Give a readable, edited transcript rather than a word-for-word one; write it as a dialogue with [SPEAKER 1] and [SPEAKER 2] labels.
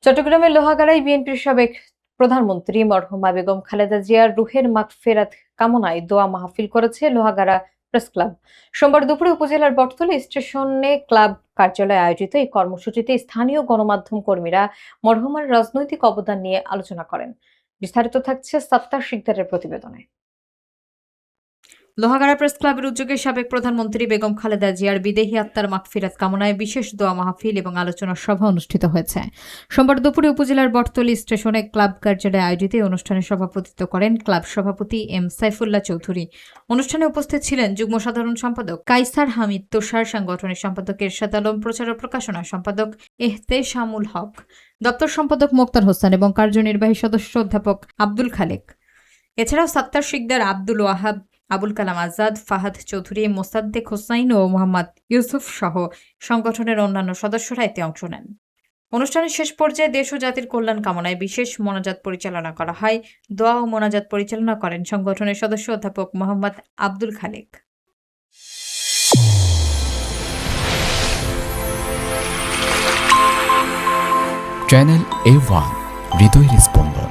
[SPEAKER 1] চট্টগ্রামের লোহাগাড়ায় বিএনপির সাবেক প্রধানমন্ত্রী মরহুমা বেগম খালেদা জিয়ার রুহের মাগফিরাত কামনায় দোয়া মাহফিল করেছে লোহাগাড়া প্রেস ক্লাব। সোমবার দুপুরে উপজেলার বটতলী স্টেশনে ক্লাব কার্যালয়ে আয়োজিত এই কর্মসূচিতে স্থানীয় গণমাধ্যম কর্মীরা মরহুমার রাজনৈতিক অবদান নিয়ে আলোচনা করেন। বিস্তারিত থাকছে সত্তার শিকদারের প্রতিবেদনে। লোহাগাড়া প্রেস ক্লাবের উদ্যোগে সাবেক প্রধানমন্ত্রী বেগম খালেদা জিয়ার বিদেহী আত্মার মাগফিরাত কামনায় বিশেষ দোয়া মাহফিল এবং আলোচনা সভা অনুষ্ঠিত হয়েছে। সোমবার দুপুরে উপজেলার বটতলী স্টেশনে ক্লাব কার্যালয়ে আয়োজিত এই অনুষ্ঠানে সভাপতিত্ব করেন ক্লাব সভাপতি এম সাইফুল্লাহ চৌধুরী। অনুষ্ঠানে উপস্থিত ছিলেন যুগ্ম সাধারণ সম্পাদক কাইসার হামিদ তোষার, সাংগঠনিক সম্পাদক এরশাদ আলম, প্রচার ও প্রকাশনা সম্পাদক এহতেশামুল হক, দপ্তর সম্পাদক মোক্তার হোসেন এবং কার্যনির্বাহী সদস্য অধ্যাপক আব্দুল খালেক। এছাড়াও সত্তার শিকদার, আব্দুল ওয়াহাব, আবুল কালাম আজাদ, ফাহাদ চৌধুরী, মোসাদ্দেক হোসাইন ও মোহাম্মদ ইউসুফ সহ সংগঠনের অন্যান্য সদস্যরা এতে অংশ নেন। অনুষ্ঠানের শেষ পর্যায়ে দেশ ও জাতির কল্যাণ কামনায় বিশেষ মোনাজাত পরিচালনা করা হয়। দোয়া ও মোনাজাত পরিচালনা করেন সংগঠনের সদস্য অধ্যাপক মোহাম্মদ আব্দুল খালেক।
[SPEAKER 2] চ্যানেল A1 হৃদয়ের স্পন্দন।